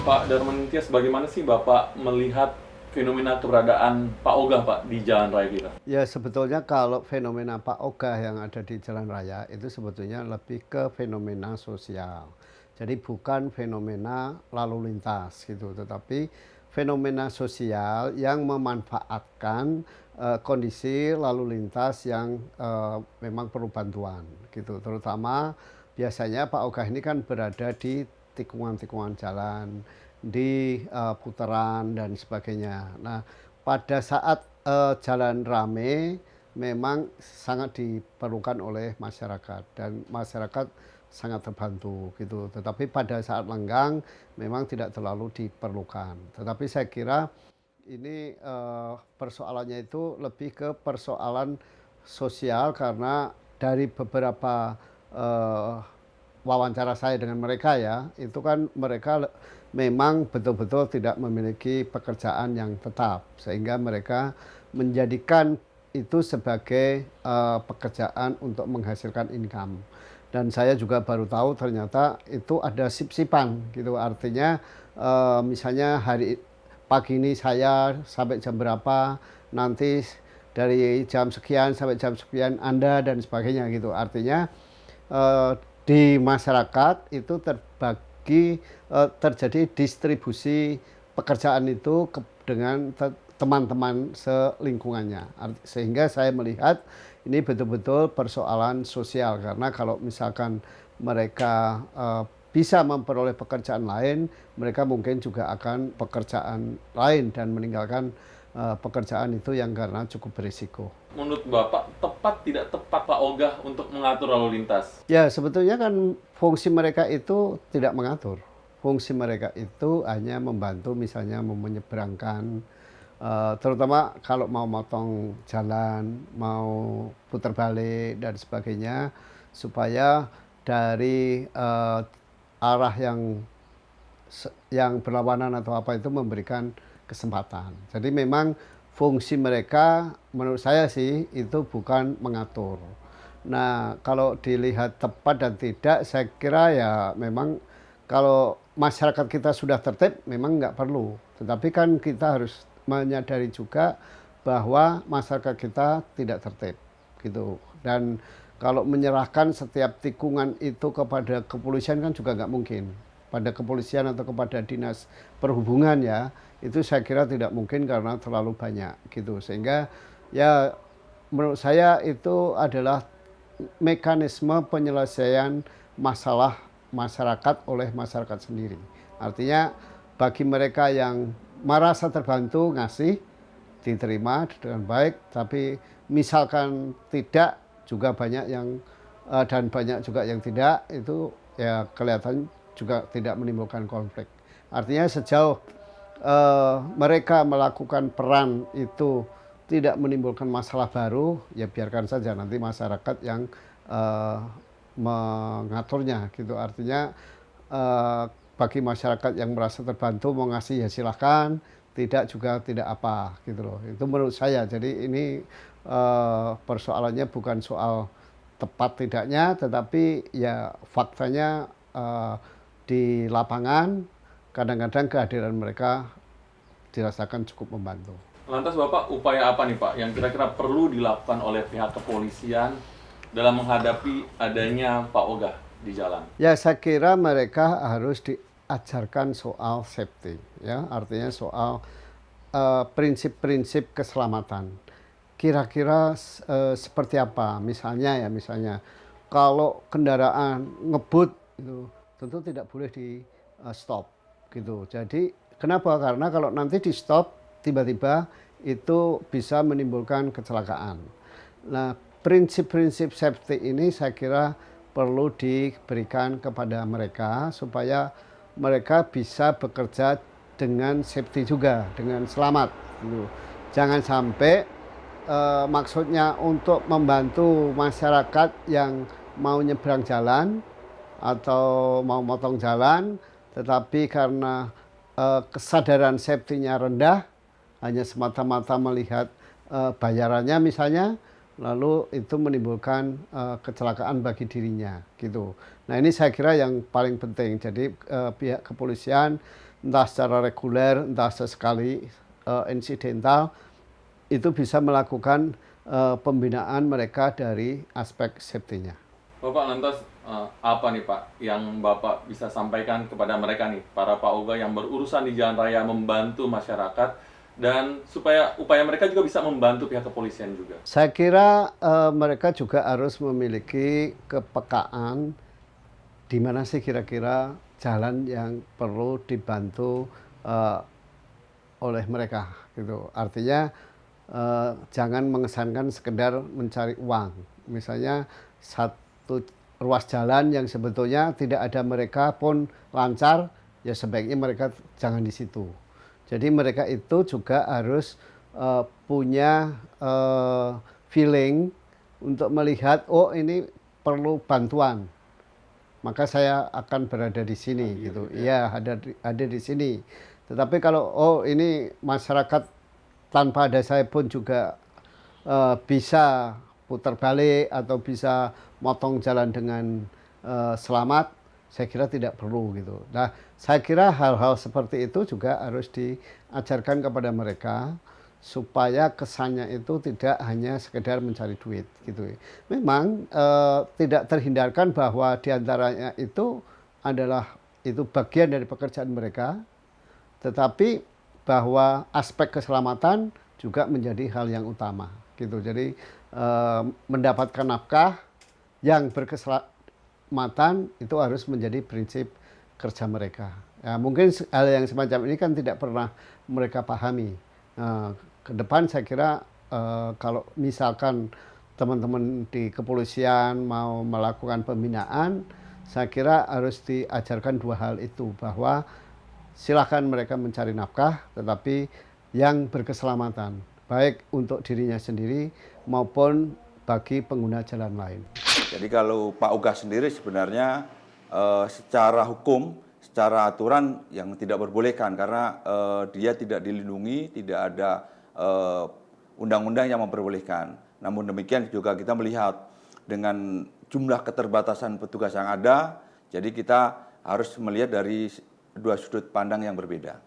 Pak Darmaning Tias, bagaimana sih Bapak melihat fenomena keberadaan Pak Ogah Pak di jalan raya kita? Ya sebetulnya kalau fenomena Pak Ogah yang ada di jalan raya itu sebetulnya lebih ke fenomena sosial. Jadi bukan fenomena lalu lintas gitu, tetapi fenomena sosial yang memanfaatkan kondisi lalu lintas yang memang perlu bantuan gitu. Terutama biasanya Pak Ogah ini kan berada di tikungan-tikungan jalan, di putaran dan sebagainya. Nah, pada saat jalan rame memang sangat diperlukan oleh masyarakat dan masyarakat sangat terbantu gitu. Tetapi pada saat lenggang memang tidak terlalu diperlukan. Tetapi saya kira ini persoalannya itu lebih ke persoalan sosial karena dari beberapa eh, wawancara saya dengan mereka ya, itu kan mereka memang betul-betul tidak memiliki pekerjaan yang tetap sehingga mereka menjadikan itu sebagai pekerjaan untuk menghasilkan income. Dan saya juga baru tahu ternyata itu ada sip-sipan gitu, artinya misalnya hari pagi ini saya sampai jam berapa, nanti dari jam sekian sampai jam sekian Anda dan sebagainya gitu. Artinya eh, di masyarakat itu terbagi terjadi distribusi pekerjaan itu dengan teman-teman selingkungannya. Sehingga saya melihat ini betul-betul persoalan sosial karena kalau misalkan mereka bisa memperoleh pekerjaan lain, mereka mungkin juga akan pekerjaan lain dan meninggalkan pekerjaan itu yang karena cukup berisiko. Menurut Bapak, tepat tidak tepat Pak Ogah untuk mengatur lalu lintas? Ya, sebetulnya kan fungsi mereka itu tidak mengatur. Fungsi mereka itu hanya membantu misalnya menyeberangkan, terutama kalau mau motong jalan, mau putar balik dan sebagainya, supaya dari arah yang berlawanan atau apa itu memberikan kesempatan. Jadi memang fungsi mereka menurut saya sih itu bukan mengatur. Nah, kalau dilihat tepat dan tidak, saya kira ya memang kalau masyarakat kita sudah tertib memang nggak perlu. Tetapi kan kita harus menyadari juga bahwa masyarakat kita tidak tertib gitu. Dan kalau menyerahkan setiap tikungan itu kepada kepolisian kan juga nggak mungkin. Pada kepolisian atau kepada dinas perhubungan ya, itu saya kira tidak mungkin karena terlalu banyak gitu. Sehingga ya menurut saya itu adalah mekanisme penyelesaian masalah masyarakat oleh masyarakat sendiri. Artinya bagi mereka yang merasa terbantu ngasih diterima dengan baik, tapi misalkan tidak juga banyak yang dan banyak juga yang tidak, itu ya kelihatan juga tidak menimbulkan konflik. Artinya sejauh mereka melakukan peran itu tidak menimbulkan masalah baru, ya biarkan saja nanti masyarakat yang uh, mengaturnya gitu. Artinya uh, bagi masyarakat yang merasa terbantu mau ngasih ya silahkan, tidak juga tidak apa gitu loh. Itu menurut saya. Jadi ini persoalannya bukan soal tepat tidaknya, tetapi ya faktanya di lapangan kadang-kadang kehadiran mereka dirasakan cukup membantu. Lantas Bapak, upaya apa nih Pak yang kira-kira perlu dilakukan oleh pihak kepolisian dalam menghadapi adanya Pak Ogah di jalan? Ya, saya kira mereka harus diajarkan soal safety, ya, artinya soal prinsip-prinsip keselamatan. Kira-kira seperti apa? Misalnya kalau kendaraan ngebut itu tentu tidak boleh di stop gitu. Jadi kenapa? Karena kalau nanti di stop tiba-tiba itu bisa menimbulkan kecelakaan. Nah, prinsip-prinsip safety ini saya kira perlu diberikan kepada mereka supaya mereka bisa bekerja dengan safety juga, dengan selamat. Gitu. Jangan sampai maksudnya untuk membantu masyarakat yang mau nyebrang jalan atau mau motong jalan, tetapi karena kesadaran safety-nya rendah, hanya semata-mata melihat bayarannya misalnya, lalu itu menimbulkan kecelakaan bagi dirinya gitu. Nah ini saya kira yang paling penting. Jadi pihak kepolisian entah secara reguler, entah sesekali insidental itu bisa melakukan pembinaan mereka dari aspek safety-nya. Bapak lantas apa nih Pak yang Bapak bisa sampaikan kepada mereka nih, para Pak Oga yang berurusan di jalan raya membantu masyarakat dan supaya upaya mereka juga bisa membantu pihak kepolisian juga? Saya kira mereka juga harus memiliki kepekaan di mana sih kira-kira jalan yang perlu dibantu oleh mereka gitu. Artinya jangan mengesankan sekedar mencari uang. Misalnya satu ruas jalan yang sebetulnya tidak ada mereka pun lancar, ya sebaiknya mereka jangan di situ. Jadi mereka itu juga harus punya feeling untuk melihat, oh ini perlu bantuan, maka saya akan berada di sini gitu. Iya, ada di sini. Tetapi kalau oh ini masyarakat tanpa ada saya pun juga bisa putar balik atau bisa motong jalan dengan selamat, saya kira tidak perlu gitu. Nah, saya kira hal-hal seperti itu juga harus diajarkan kepada mereka supaya kesannya itu tidak hanya sekedar mencari duit gitu. Memang tidak terhindarkan bahwa diantaranya itu adalah itu bagian dari pekerjaan mereka, tetapi bahwa aspek keselamatan juga menjadi hal yang utama gitu. Jadi mendapatkan nafkah yang berkeselamatan itu harus menjadi prinsip kerja mereka. Ya, mungkin hal yang semacam ini kan tidak pernah mereka pahami. Ke depan saya kira kalau misalkan teman-teman di kepolisian mau melakukan pembinaan, saya kira harus diajarkan dua hal itu, bahwa silakan mereka mencari nafkah, tetapi yang berkeselamatan, baik untuk dirinya sendiri maupun bagi pengguna jalan lain. Jadi kalau Pak Oga sendiri sebenarnya secara hukum, secara aturan yang tidak diperbolehkan karena dia tidak dilindungi, tidak ada undang-undang yang memperbolehkan. Namun demikian juga kita melihat dengan jumlah keterbatasan petugas yang ada, jadi kita harus melihat dari dua sudut pandang yang berbeda.